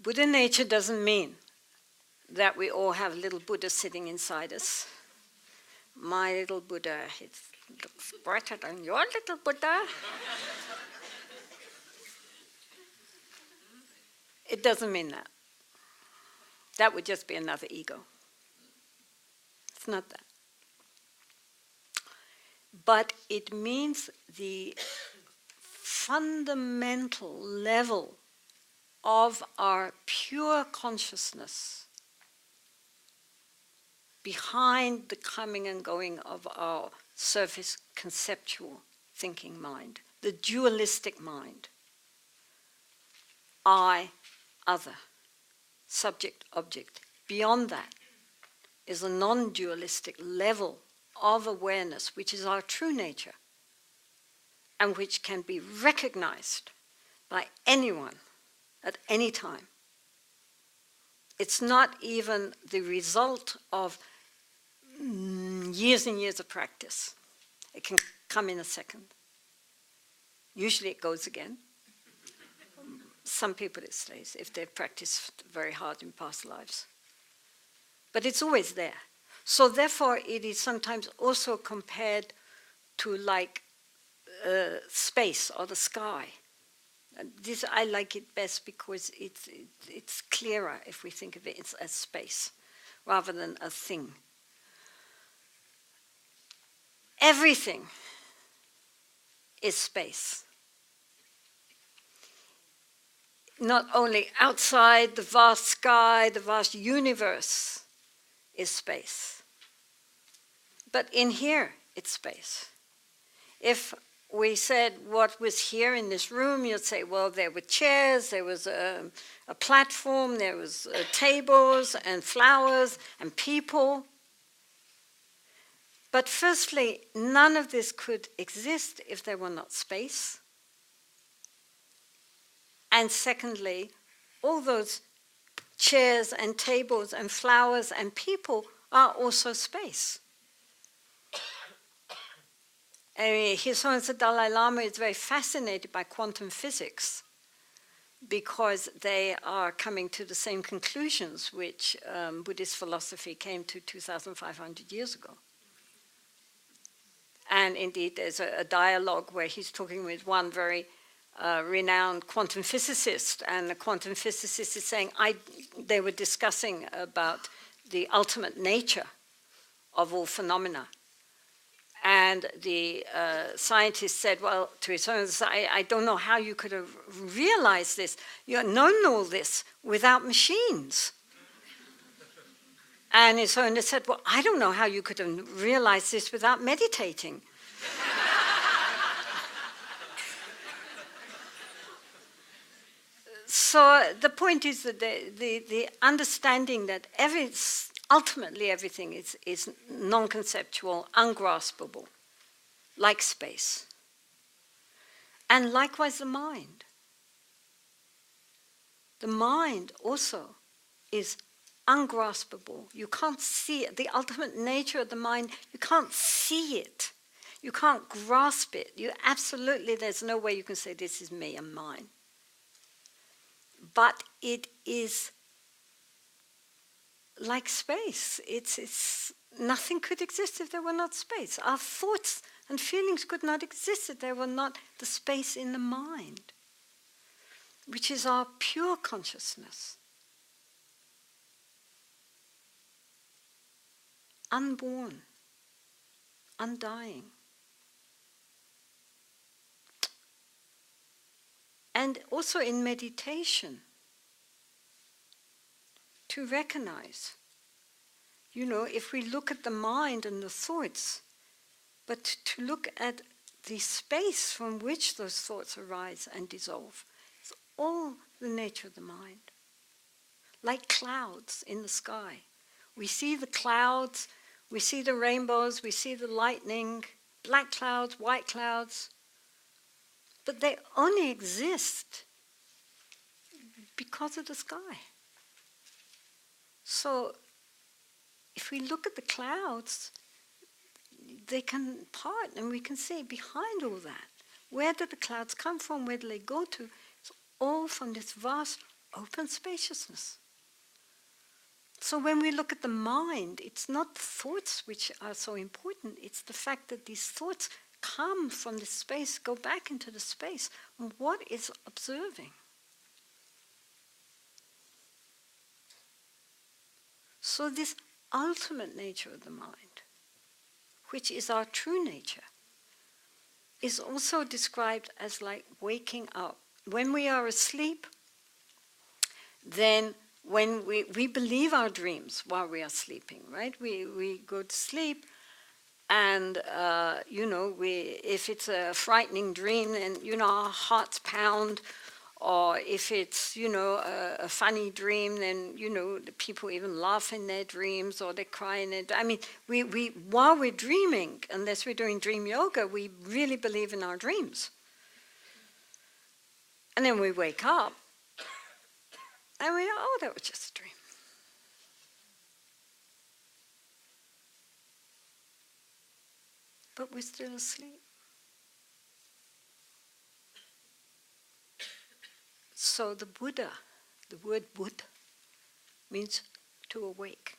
Buddha nature doesn't mean that we all have little Buddha sitting inside us. My little Buddha, it looks brighter than your little Buddha. It doesn't mean that. That would just be another ego. It's not that. But it means the fundamental level of our pure consciousness behind the coming and going of our surface conceptual thinking mind, the dualistic mind. I, other, subject, object. Beyond that is a non-dualistic level of awareness, which is our true nature, and which can be recognized by anyone at any time. It's not even the result of years and years of practice. It can come in a second. Usually it goes again. Some people it stays if they've practiced very hard in past lives. But it's always there. So therefore it is sometimes also compared to like space or the sky. This I like it best because it's clearer if we think of it as space rather than a thing. Everything is space. Not only outside the vast sky, the vast universe is space, but in here it's space. If we said what was here in this room, you'd say, well, there were chairs, there was a platform, there was tables and flowers and people. But firstly, none of this could exist if there were not space. And secondly, all those chairs and tables and flowers and people are also space. His Holiness the Dalai Lama is very fascinated by quantum physics because they are coming to the same conclusions which Buddhist philosophy came to 2,500 years ago. And indeed, there's a dialogue where he's talking with one very renowned quantum physicist, and the quantum physicist is saying, they were discussing about the ultimate nature of all phenomena. And the scientist said, well, to his own, I don't know how you could have realized this. You have known all this without machines. And his owner said, well, I don't know how you could have realized this without meditating. So the point is that the understanding that ultimately everything is non-conceptual, ungraspable, like space. And likewise the mind. The mind also is ungraspable. You can't see it. The ultimate nature of the mind, you can't see it. You can't grasp it. There's no way you can say, this is me and mine. But it is like space. It's nothing could exist if there were not space. Our thoughts and feelings could not exist if there were not the space in the mind, which is our pure consciousness. Unborn, undying. And also in meditation, to recognize, if we look at the mind and the thoughts, but to look at the space from which those thoughts arise and dissolve, it's all the nature of the mind. Like clouds in the sky. We see the clouds, we see the rainbows, we see the lightning, black clouds, white clouds, but they only exist because of the sky. So if we look at the clouds, they can part and we can see behind all that, where did the clouds come from, where do they go to? It's all from this vast open spaciousness. So when we look at the mind, it's not the thoughts which are so important, it's the fact that these thoughts come from the space, go back into the space. And what is observing? So this ultimate nature of the mind, which is our true nature, is also described as like waking up. When we are asleep, then when we believe our dreams while we are sleeping, right? We go to sleep, and if it's a frightening dream, then our hearts pound. Or if it's a funny dream, then the people even laugh in their dreams, or they cry in it. I mean, we while we're dreaming, unless we're doing dream yoga, we really believe in our dreams. And then we wake up, and we oh, that was just a dream. But we're still asleep. So the Buddha, the word Buddha, means to awake.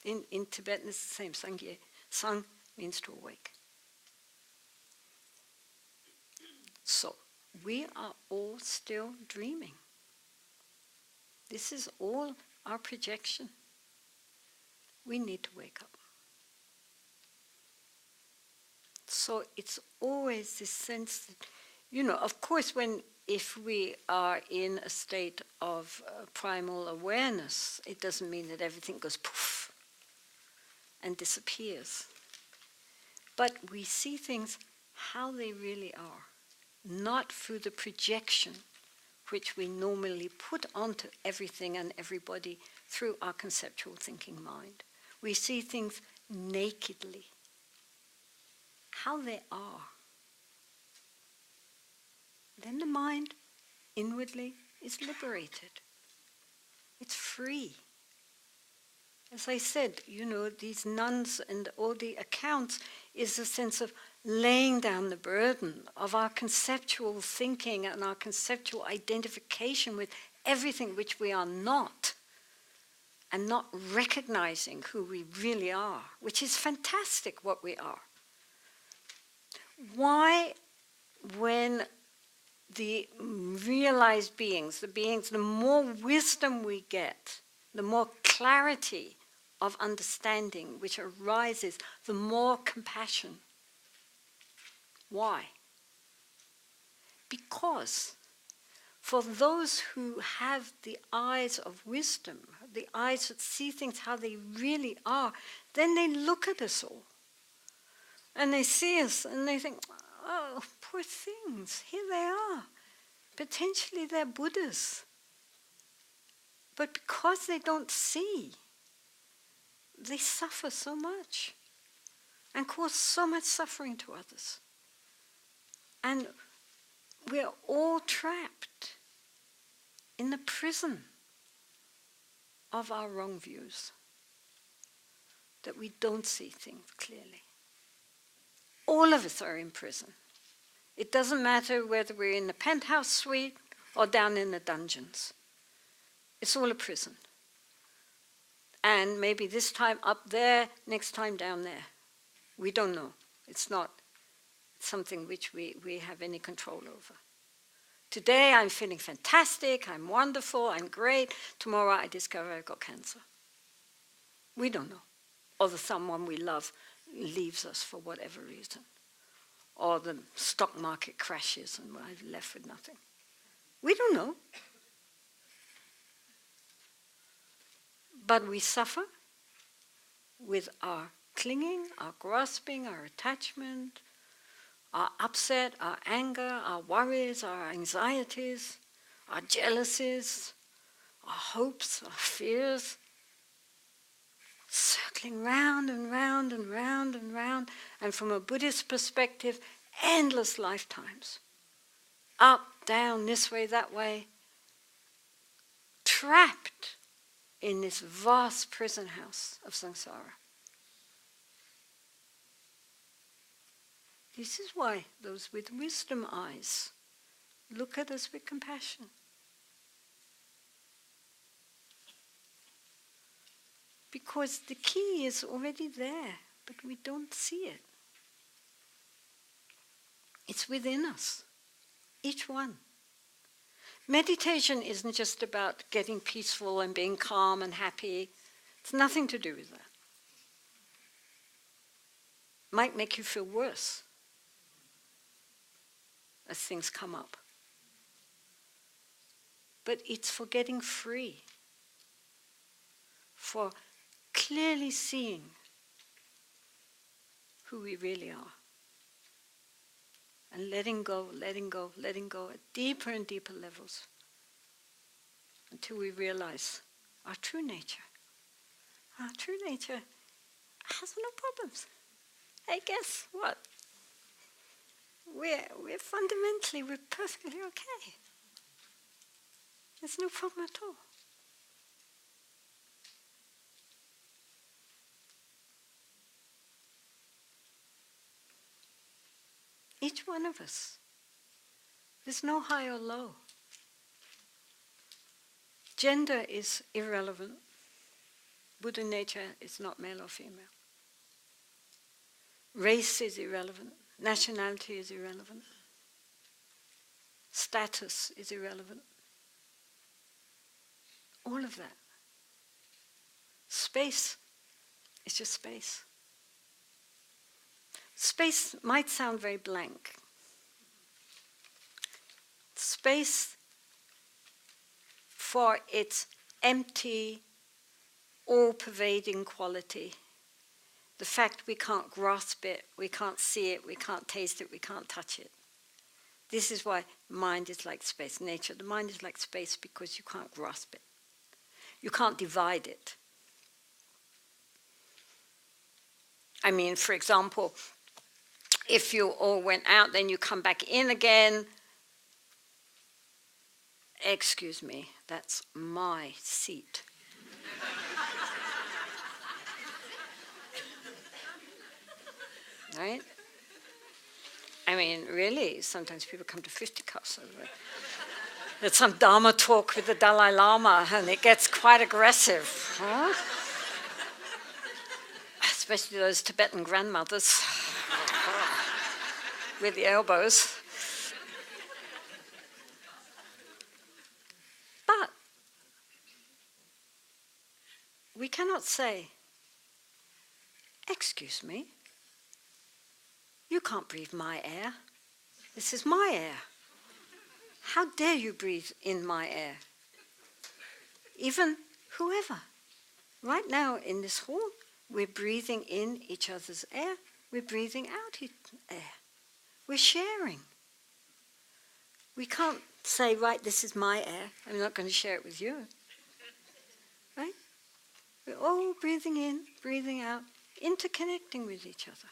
In Tibetan it's the same, Sangye. Sang means to awake. So we are all still dreaming. This is all our projection. We need to wake up. So it's always this sense that, of course, if we are in a state of primal awareness, it doesn't mean that everything goes poof and disappears. But we see things how they really are, not through the projection which we normally put onto everything and everybody through our conceptual thinking mind. We see things nakedly, how they are. Then the mind inwardly is liberated. It's free. As I said, these nuns and all the accounts is a sense of laying down the burden of our conceptual thinking and our conceptual identification with everything which we are not, and not recognizing who we really are, which is fantastic what we are. Why, when the realized beings, the more wisdom we get, the more clarity of understanding which arises, the more compassion. Why? Because for those who have the eyes of wisdom, the eyes that see things how they really are, then they look at us all. And they see us and they think, oh, poor things, here they are. Potentially they're Buddhas. But because they don't see, they suffer so much and cause so much suffering to others. And we're all trapped in the prison of our wrong views, that we don't see things clearly. All of us are in prison. It doesn't matter whether we're in the penthouse suite or down in the dungeons. It's all a prison. And maybe this time up there, next time down there. We don't know. It's not something which we have any control over. Today I'm feeling fantastic, I'm wonderful, I'm great. Tomorrow I discover I've got cancer. We don't know. Or that someone we love leaves us for whatever reason. Or the stock market crashes and I'm left with nothing. We don't know. But we suffer with our clinging, our grasping, our attachment, our upset, our anger, our worries, our anxieties, our jealousies, our hopes, our fears, circling round and round and round and round, and from a Buddhist perspective, endless lifetimes. Up, down, this way, that way, trapped in this vast prison house of samsara. This is why those with wisdom eyes look at us with compassion. Because the key is already there, but we don't see it. It's within us, each one. Meditation isn't just about getting peaceful and being calm and happy. It's nothing to do with that. Might make you feel worse as things come up. But it's for getting free, for clearly seeing who we really are. And letting go at deeper and deeper levels until we realize our true nature. Our true nature has no problems. Hey, guess what? We're fundamentally, we're perfectly okay. There's no problem at all. Each one of us. There's no high or low. Gender is irrelevant. Buddha nature is not male or female. Race is irrelevant. Nationality is irrelevant. Status is irrelevant. All of that. Space is just space. Space might sound very blank. Space, for its empty, all-pervading quality, the fact we can't grasp it, we can't see it, we can't taste it, we can't touch it. This is why mind is like space. Nature, the mind is like space because you can't grasp it. You can't divide it. I mean, for example, if you all went out, then you come back in again. Excuse me, that's my seat. Right? I mean, really, sometimes people come to fisticuffs over it. There's some Dharma talk with the Dalai Lama, and it gets quite aggressive. Huh? Especially those Tibetan grandmothers with the elbows. But we cannot say, excuse me, you can't breathe my air. This is my air. How dare you breathe in my air? Even whoever. Right now in this hall, we're breathing in each other's air. We're breathing out air. We're sharing. We can't say, right, this is my air. I'm not going to share it with you. Right? We're all breathing in, breathing out, interconnecting with each other.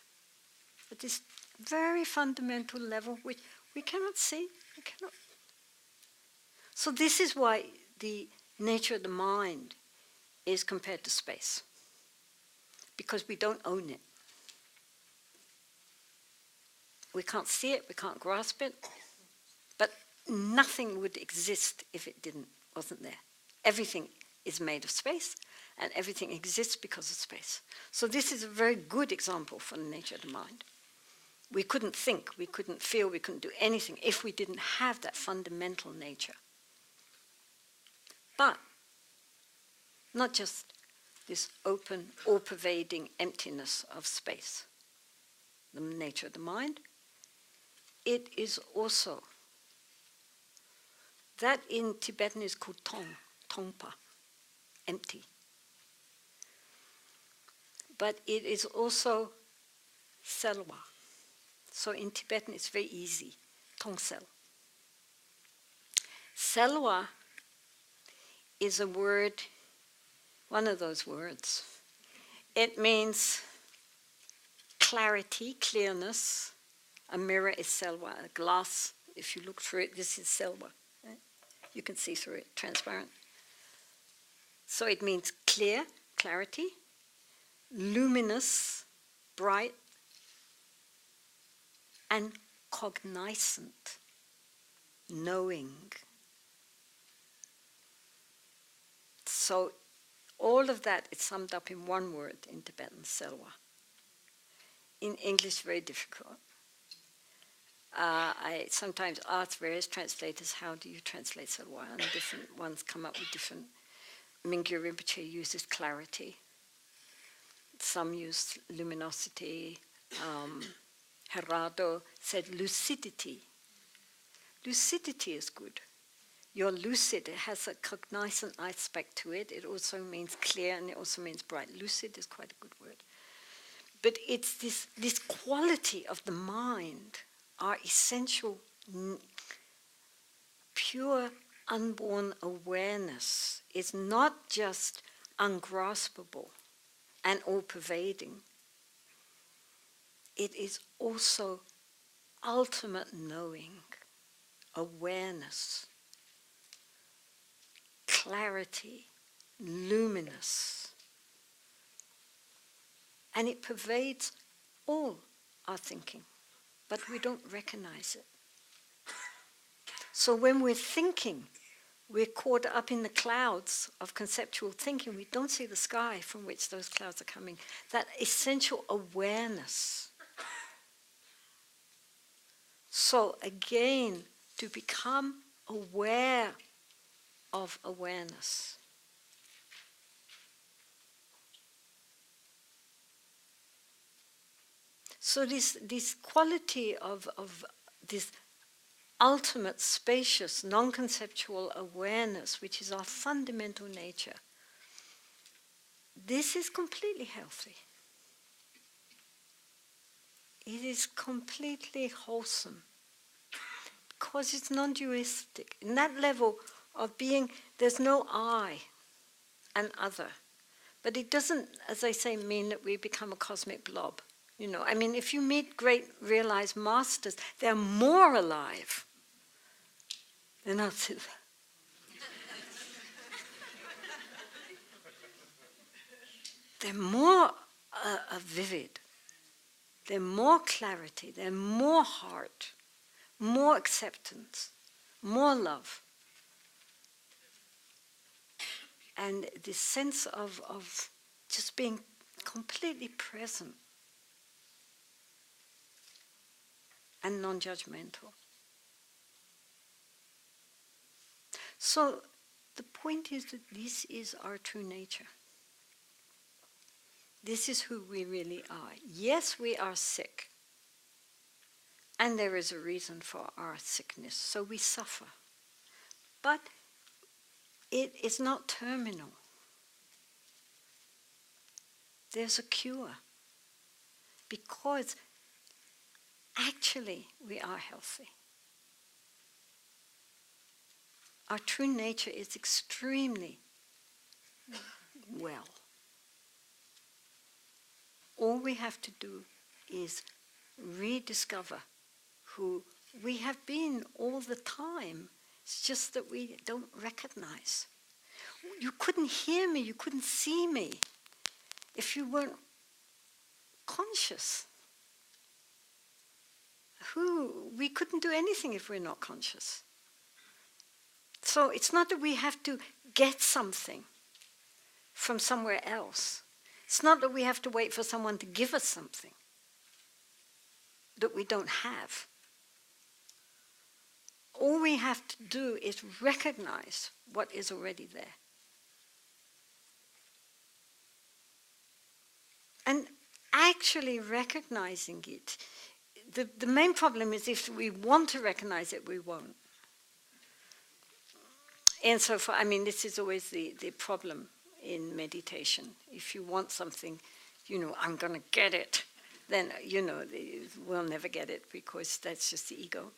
At this very fundamental level, which we cannot see. We cannot. So this is why the nature of the mind is compared to space. Because we don't own it. We can't see it, we can't grasp it, but nothing would exist if it wasn't there. Everything is made of space, and everything exists because of space. So this is a very good example for the nature of the mind. We couldn't think, we couldn't feel, we couldn't do anything if we didn't have that fundamental nature. But not just this open, all-pervading emptiness of space, the nature of the mind. It is also, that in Tibetan is called tongpa, empty. But it is also selwa. So in Tibetan it's very easy, tongsel. Selwa is a word, one of those words. It means clarity, clearness. A mirror is selwa. A glass, if you look through it, this is selwa. Right? You can see through it, transparent. So it means clear, clarity, luminous, bright, and cognizant, knowing. So All of that is summed up in one word in Tibetan, selwa. In English, very difficult. I sometimes ask various translators, how do you translate selwa? And different ones come up with different. Mingyur Rinpoche uses clarity. Some use luminosity. Herado said lucidity. Lucidity is good. You're lucid. It has a cognizant aspect to it. It also means clear and it also means bright. Lucid is quite a good word. But it's this quality of the mind, our essential, pure, unborn awareness is not just ungraspable and all-pervading. It is also ultimate knowing, awareness, clarity, luminous. And it pervades all our thinking, but we don't recognize it. So when we're thinking, we're caught up in the clouds of conceptual thinking. We don't see the sky from which those clouds are coming. That essential awareness. So again, to become aware of awareness. So this quality of this ultimate, spacious, non-conceptual awareness, which is our fundamental nature, this is completely healthy. It is completely wholesome because it's non-dualistic. In that level of being, there's no I and other. But it doesn't, as I say, mean that we become a cosmic blob. You know, I mean, if you meet great realized masters, they're more alive than us. They're more vivid. They're more clarity. They're more heart, more acceptance, more love. And this sense of just being completely present and non-judgmental. So the point is that this is our true nature. This is who we really are. Yes, we are sick. And there is a reason for our sickness. So we suffer. But it is not terminal. There's a cure. Because actually we are healthy. Our true nature is extremely well. All we have to do is rediscover who we have been all the time. It's just that we don't recognize. You couldn't hear me, you couldn't see me if you weren't conscious. We couldn't do anything if we're not conscious. So it's not that we have to get something from somewhere else. It's not that we have to wait for someone to give us something that we don't have. All we have to do is recognize what is already there. And actually recognizing it, the main problem is if we want to recognize it, we won't. And so far, I mean, this is always the problem in meditation. If you want something, I'm going to get it, then, we'll never get it because that's just the ego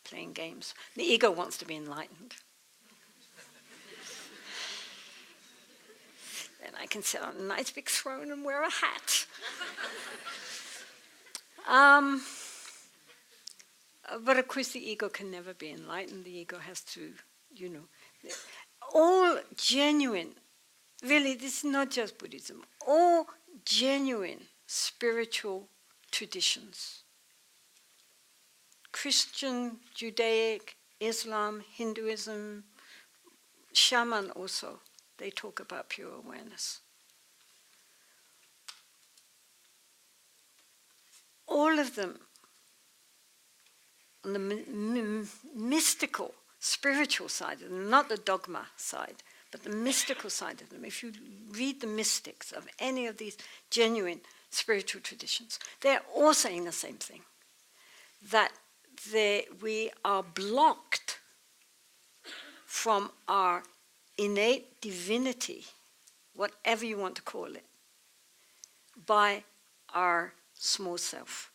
playing games. The ego wants to be enlightened. Then I can sit on a nice big throne and wear a hat. But of course the ego can never be enlightened. The ego has to, all genuine, really this is not just Buddhism, all genuine spiritual traditions, Christian, Judaic, Islam, Hinduism, shaman also, they talk about pure awareness. All of them, on the mystical, spiritual side of them, not the dogma side, but the mystical side of them. If you read the mystics of any of these genuine spiritual traditions, they're all saying the same thing, that we are blocked from our innate divinity, whatever you want to call it, by our small self.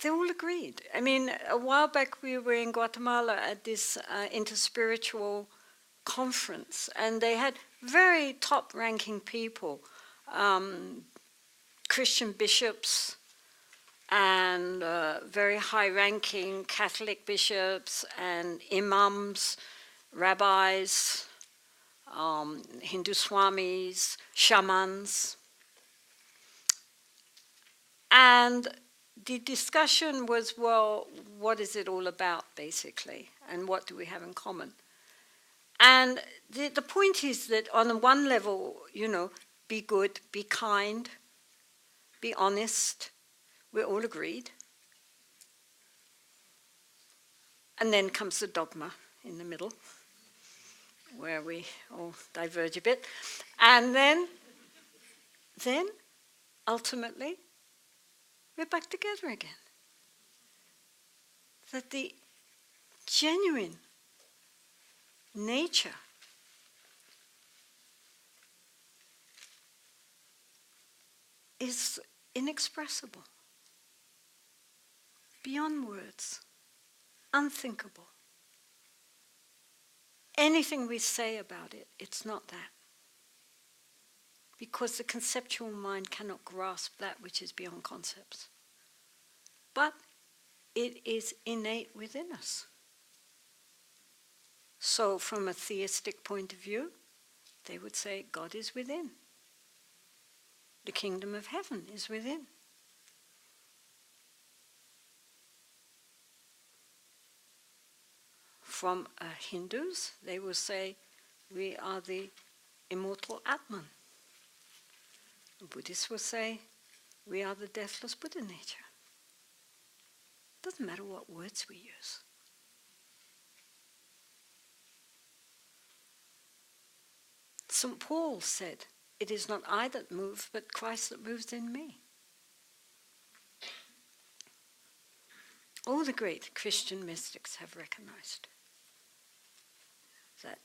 They all agreed. I mean, a while back we were in Guatemala at this interspiritual conference, and they had very top-ranking people, Christian bishops and very high-ranking Catholic bishops and imams, rabbis, Hindu swamis, shamans. And the discussion was, well, what is it all about, basically, and what do we have in common? And the point is that on one level, be good, be kind, be honest. We're all agreed. And then comes the dogma in the middle, where we all diverge a bit. And then ultimately, we're back together again. That the genuine nature is inexpressible, beyond words, unthinkable. Anything we say about it, it's not that. Because the conceptual mind cannot grasp that which is beyond concepts. But it is innate within us. So from a theistic point of view, they would say God is within. The kingdom of heaven is within. From Hindus, they will say we are the immortal Atman. Buddhists will say, we are the deathless Buddha nature. Doesn't matter what words we use. St. Paul said, it is not I that move, but Christ that moves in me. All the great Christian mystics have recognized that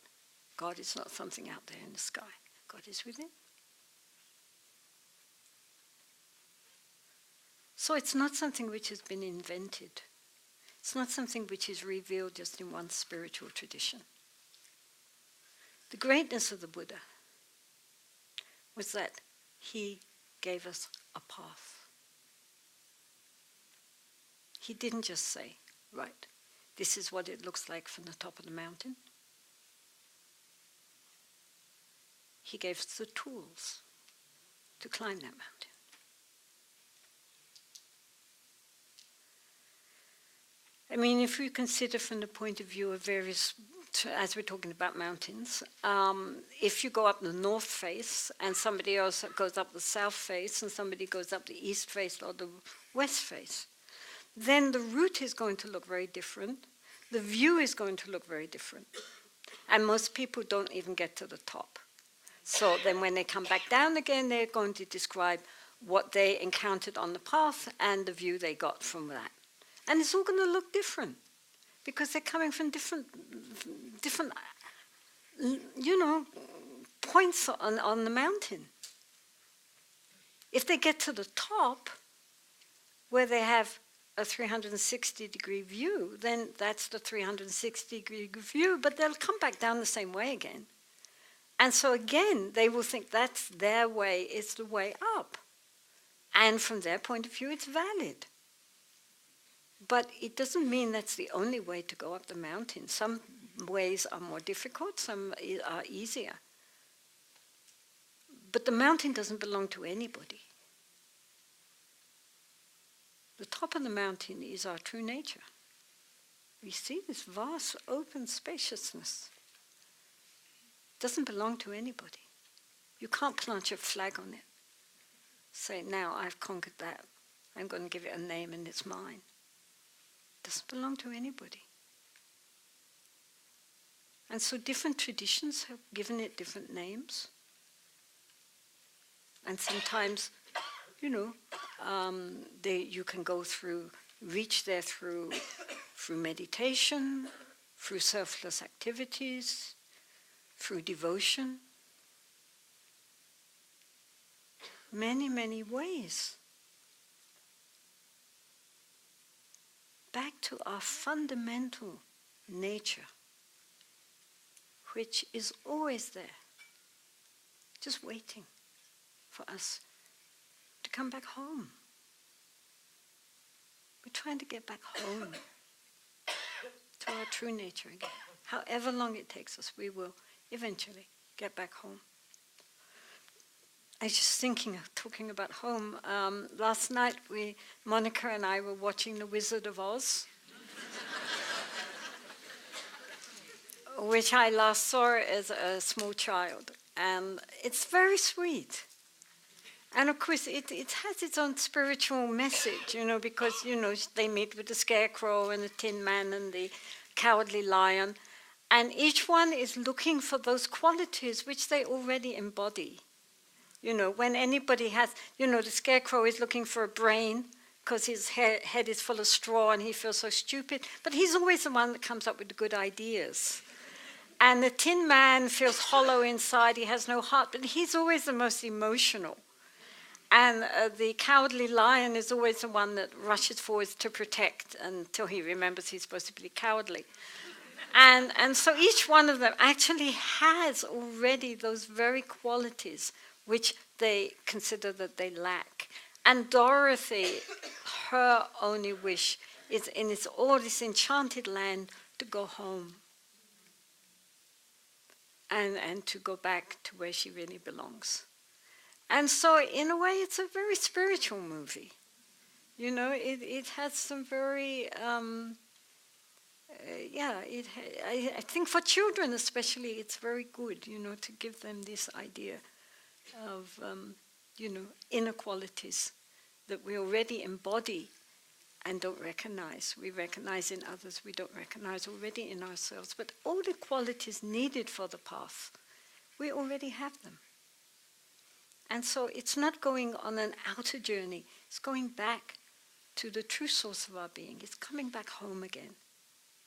God is not something out there in the sky. God is within. So it's not something which has been invented. It's not something which is revealed just in one spiritual tradition. The greatness of the Buddha was that he gave us a path. He didn't just say, right, this is what it looks like from the top of the mountain. He gave us the tools to climb that mountain. I mean, if we consider from the point of view of various, as we're talking about mountains, if you go up the north face and somebody else goes up the south face and somebody goes up the east face or the west face, then the route is going to look very different. The view is going to look very different. And most people don't even get to the top. So then when they come back down again, they're going to describe what they encountered on the path and the view they got from that. And it's all going to look different because they're coming from different points on the mountain. If they get to the top, where they have a 360-degree view, then that's the 360-degree view, but they'll come back down the same way again. And so again, they will think that's their way, it's the way up. And from their point of view, it's valid. But it doesn't mean that's the only way to go up the mountain. Some ways are more difficult, some are easier. But the mountain doesn't belong to anybody. The top of the mountain is our true nature. we see this vast open spaciousness. It doesn't belong to anybody. You can't plant your flag on it. Say, now I've conquered that. I'm going to give it a name and it's mine. It doesn't belong to anybody. And so different traditions have given it different names. And sometimes, you can go through, reach there through meditation, through selfless activities, through devotion. Many, many ways. Back to our fundamental nature, which is always there, just waiting for us to come back home. We're trying to get back home to our true nature again. However long it takes us, we will eventually get back home. I was just talking about home. Last night, Monica and I were watching The Wizard of Oz, which I last saw as a small child. And it's very sweet. And of course, it has its own spiritual message, because, they meet with the Scarecrow and the Tin Man and the Cowardly Lion. And each one is looking for those qualities which they already embody. When anybody has, the Scarecrow is looking for a brain because his head is full of straw and he feels so stupid. But he's always the one that comes up with the good ideas. And the Tin Man feels hollow inside, he has no heart, but he's always the most emotional. And the Cowardly Lion is always the one that rushes forward to protect until he remembers he's supposed to be cowardly. And so each one of them actually has already those very qualities which they consider that they lack. And Dorothy, her only wish is in all this enchanted land to go home. And to go back to where she really belongs. And so in a way it's a very spiritual movie. It has some very, I think for children especially it's very good, to give them this idea of, inner qualities that we already embody and don't recognize. We recognize in others, we don't recognize already in ourselves. But all the qualities needed for the path, we already have them. And so it's not going on an outer journey, it's going back to the true source of our being. It's coming back home again,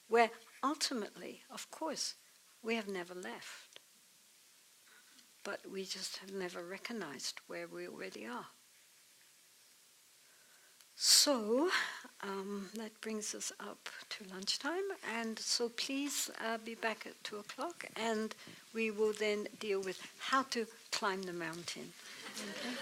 where ultimately, of course, we have never left. But we just have never recognized where we already are. So that brings us up to lunchtime, and so please be back at 2:00, and we will then deal with how to climb the mountain. Okay?